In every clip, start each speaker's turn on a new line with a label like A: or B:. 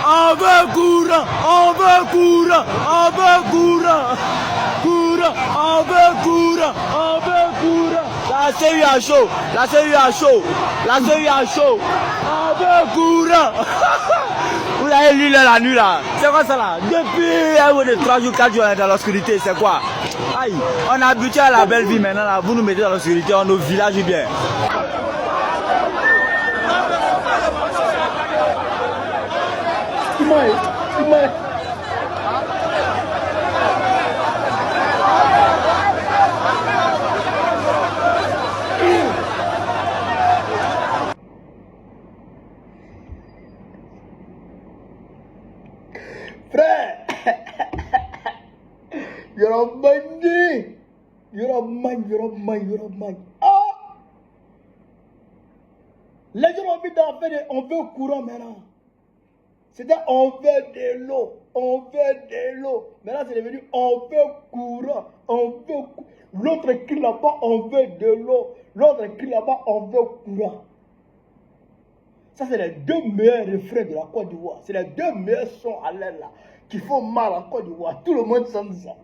A: On veut courant, on veut courant, on veut courant. Courant, on veut courant, on veut courant. La CEU a chaud, la CEU a chaud, la CEU a chaud. On veut courant. Vous avez lu la nuit là. C'est quoi ça là? Depuis 3 jours, 4 jours, on est dans l'obscurité. C'est quoi? Aïe, on est habitué à la belle vie maintenant là. Vous nous mettez dans l'obscurité, on nos villages bien.
B: Frère, you're a money. You're a man, you're a man, you're a man. Ah! Les gens ont envie d'en faire, on veut courant maintenant. C'est-à-dire, on veut de l'eau, on veut de l'eau. Maintenant, c'est devenu, on veut courant, on veut. L'autre crie là-bas, on veut de l'eau. L'autre crie là-bas, on veut courant. Ça, c'est les deux meilleurs refrains de la Côte d'Ivoire. C'est les deux meilleurs sons à l'air là, qui font mal en Côte d'Ivoire. Tout le monde chante ça.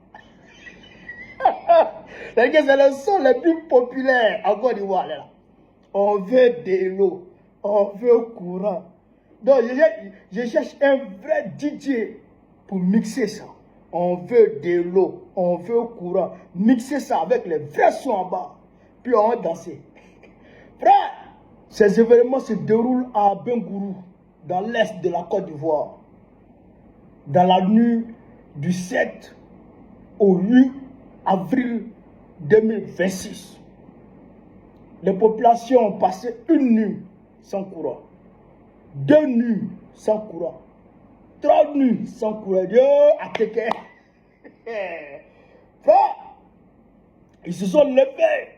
B: C'est les sons les plus populaires en Côte d'Ivoire là. On veut de l'eau, on veut courant. Donc, je cherche un vrai DJ pour mixer ça. On veut de l'eau, on veut courant. Mixer ça avec les vrais sons en bas. Puis on va danser. Frère, ces événements se déroulent à Bengourou, dans l'est de la Côte d'Ivoire. Dans la nuit du 7 au 8 avril 2026. Les populations ont passé une nuit sans courant. 2 nuits sans courant. 3 nuits sans courant. Dieu a quelqu'un. Ils se sont levés.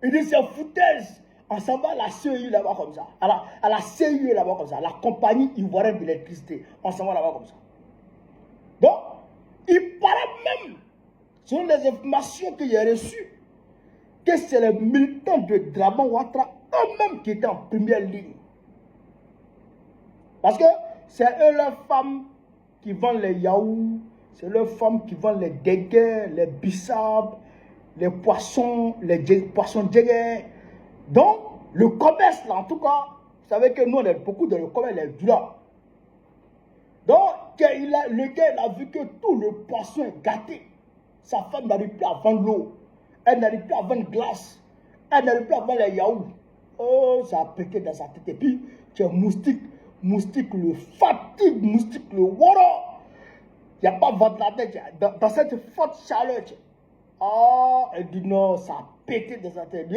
B: Ils disent c'est foutaise. On s'en va à la CEU là-bas comme ça. À la CEU là-bas comme ça. La compagnie ivoirienne d'électricité. On s'en va là-bas comme ça. Donc, il paraît même, selon les informations que j'ai reçues, que c'est les militants de Draman Ouattara eux-mêmes qui étaient en première ligne. Parce que c'est eux leurs femmes qui vendent les yaourts, c'est leurs femmes qui vendent les déguets, les bissabs, les poissons, les poissons djégés. Donc, le commerce là, en tout cas, vous savez que nous on est beaucoup dans le commerce, les douleurs. Donc, le gars il a vu que tout le poisson est gâté. Sa femme n'arrive plus à vendre l'eau. Elle n'arrive plus à vendre glace. Elle n'arrive plus à vendre les yaourts. Oh, ça a pété dans sa tête. Et puis, tu es moustique. Moustique le fatigue, moustique le wara. Il n'y a pas ventilateur. Dans cette forte chaleur. Ah, elle dit non, ça a pété dans sa tête.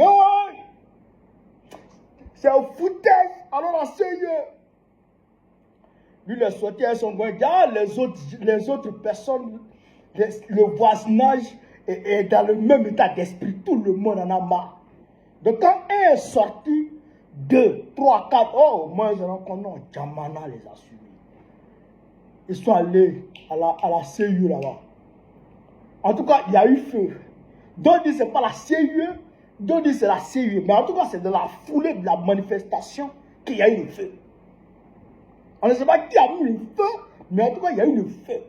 B: C'est un foutage. Alors, la sérieux. Lui, les sorties, elles sont bonnes. Les autres personnes, le voisinage est dans le même état d'esprit. Tout le monde en a marre. Donc, quand un est sorti, 2, 3, 4, oh, moi, je rencontre, non, Djamana les a suivis. Ils sont allés à la CEU là-bas. En tout cas, il y a eu feu. D'autres disent que ce n'est pas la CEU, d'autres disent que c'est la CEU. Mais en tout cas, c'est de la foulée de la manifestation qu'il y a eu le feu. On ne sait pas qui a mis le feu, mais en tout cas, il y a eu le feu.